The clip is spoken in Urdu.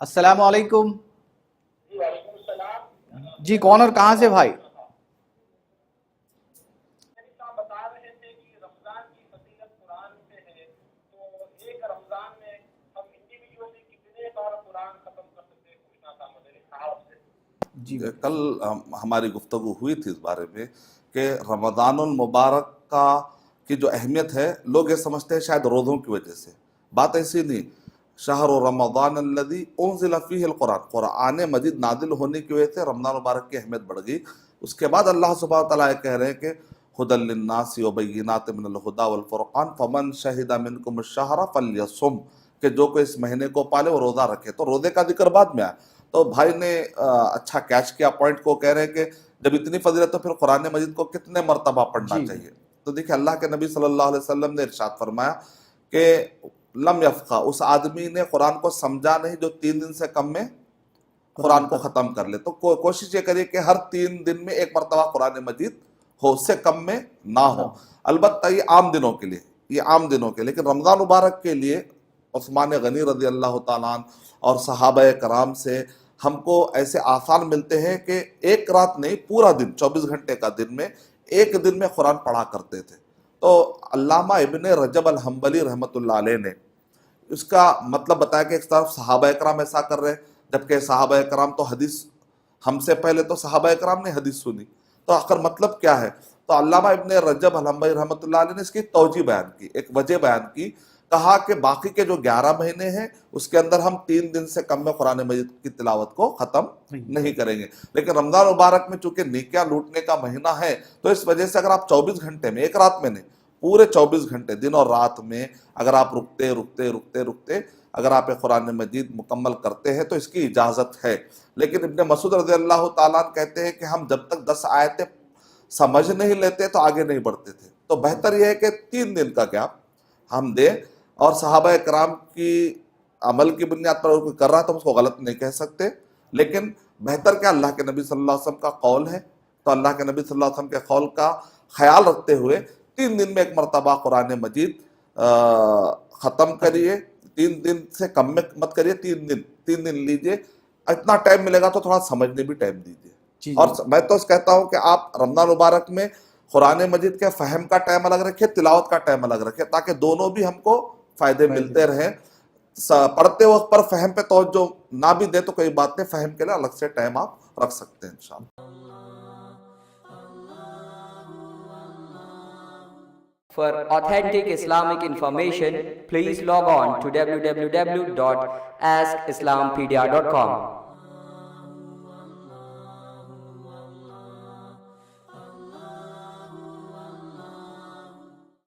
السلام علیکم. جی وعلیکم السلام. جی کون اور کہاں سے بھائی؟ صاحب بتا رہے تھے کہ رمضان کی فضیلت قرآن سے ہے، تو ایک رمضان میں ہم انڈیویجولی کتنے بار قرآن ختم کر سکتے ہیں، پوچھنا تھا مجھے صاحب سے. جی کل ہماری گفتگو ہوئی تھی اس بارے میں کہ رمضان المبارک کی جو اہمیت ہے، لوگ یہ سمجھتے ہیں شاید روزوں کی وجہ سے. بات ایسی نہیں. شہر رمضان الذی انزل فیہ القرآن، قرآن مجید نازل ہونے کی وجہ سے رمضان مبارک کی اہمیت بڑھ گئی. اس کے بعد اللہ سبحانہ وتعالیٰ یہ کہہ رہے ہیں کہ ھدی للناس وبینات من الہدی والفرقان فمن شہد منکم الشہر فلیصم، کہ جو کوئی اس مہینے کو پالے وہ روزہ رکھے. تو روزے کا ذکر بعد میں آیا. تو بھائی نے اچھا کیچ کیا پوائنٹ کو، کہہ رہے ہیں کہ جب اتنی فضیلت تو پھر قرآن مجید کو کتنے مرتبہ پڑھنا جی چاہیے. تو دیکھیں اللہ کے نبی صلی اللہ علیہ وسلم نے ارشاد فرمایا کہ لم یفقہ، اس آدمی نے قرآن کو سمجھا نہیں جو 3 دن سے کم میں قرآن کو ختم کر لے. تو کوشش یہ کریے کہ ہر 3 دن میں ایک مرتبہ قرآن مجید ہو، اس سے کم میں نہ ہو. البتہ یہ عام دنوں کے لیے، یہ عام دنوں کے لیے. لیکن رمضان مبارک کے لیے عثمان غنی رضی اللہ تعالیٰ عنہ اور صحابہ کرام سے ہم کو ایسے آثار ملتے ہیں کہ ایک رات نہیں، پورا دن، 24 گھنٹے کا دن میں ایک دن میں قرآن پڑھا کرتے تھے. تو علامہ ابن رجب الحنبلی رحمۃ اللہ علیہ نے اس کا مطلب بتایا کہ ایک طرف صحابہ کرام ایسا کر رہے، جبکہ صحابہ کرام تو حدیث، ہم سے پہلے تو صحابہ کرام نے حدیث سنی. تو آخر مطلب کیا ہے؟ تو علامہ ابن رجب الحنبلی رحمۃ اللہ علیہ نے اس کی توجہ بیان کی، ایک وجہ بیان کی. کہا کہ باقی کے جو 11 مہینے ہیں اس کے اندر ہم 3 دن سے کم میں قرآن مجید کی تلاوت کو ختم نہیں کریں گے. لیکن رمضان مبارک میں چونکہ نیکیاں لوٹنے کا مہینہ ہے، تو اس وجہ سے اگر آپ 24 گھنٹے میں، ایک رات میں نہیں، پورے 24 گھنٹے دن اور رات میں اگر آپ رکتے اگر آپ قرآن مجید مکمل کرتے ہیں تو اس کی اجازت ہے. لیکن ابن مسعود رضی اللہ تعالیٰ عنہ کہتے ہیں کہ ہم جب تک 10 آیتیں سمجھ نہیں لیتے تو آگے نہیں بڑھتے تھے. تو بہتر یہ ہے کہ 3 دن کا گیپ ہم دیں. اور صحابہ کرام کی عمل کی بنیاد پر کوئی کر رہا تو ہم اس کو غلط نہیں کہہ سکتے. لیکن بہتر کیا اللہ کے نبی صلی اللہ علیہ وسلم کا قول ہے، تو اللہ کے نبی صلی اللہ علیہ وسلم کے قول کا خیال رکھتے ہوئے 3 دن میں ایک مرتبہ قرآن مجید ختم کریے. 3 دن سے کم میں مت کریے، 3 دن لیجئے. اتنا ٹائم ملے گا تو تھوڑا سمجھنے بھی ٹائم دیجئے. اور میں تو کہتا ہوں کہ آپ رمضان مبارک میں قرآن مجید کے فہم کا ٹائم الگ رکھیں، تلاوت کا ٹائم الگ رکھیں، تاکہ دونوں بھی ہم کو فائدے ملتے رہیں. پڑھتے وقت پر فہم پہ توجہ نہ بھی دیں تو کوئی بات نہیں، فہم کے لیے الگ سے ٹائم آپ رکھ سکتے ہیں انشاءاللہ. For authentic Islamic information, please log on to www.askislampedia.com.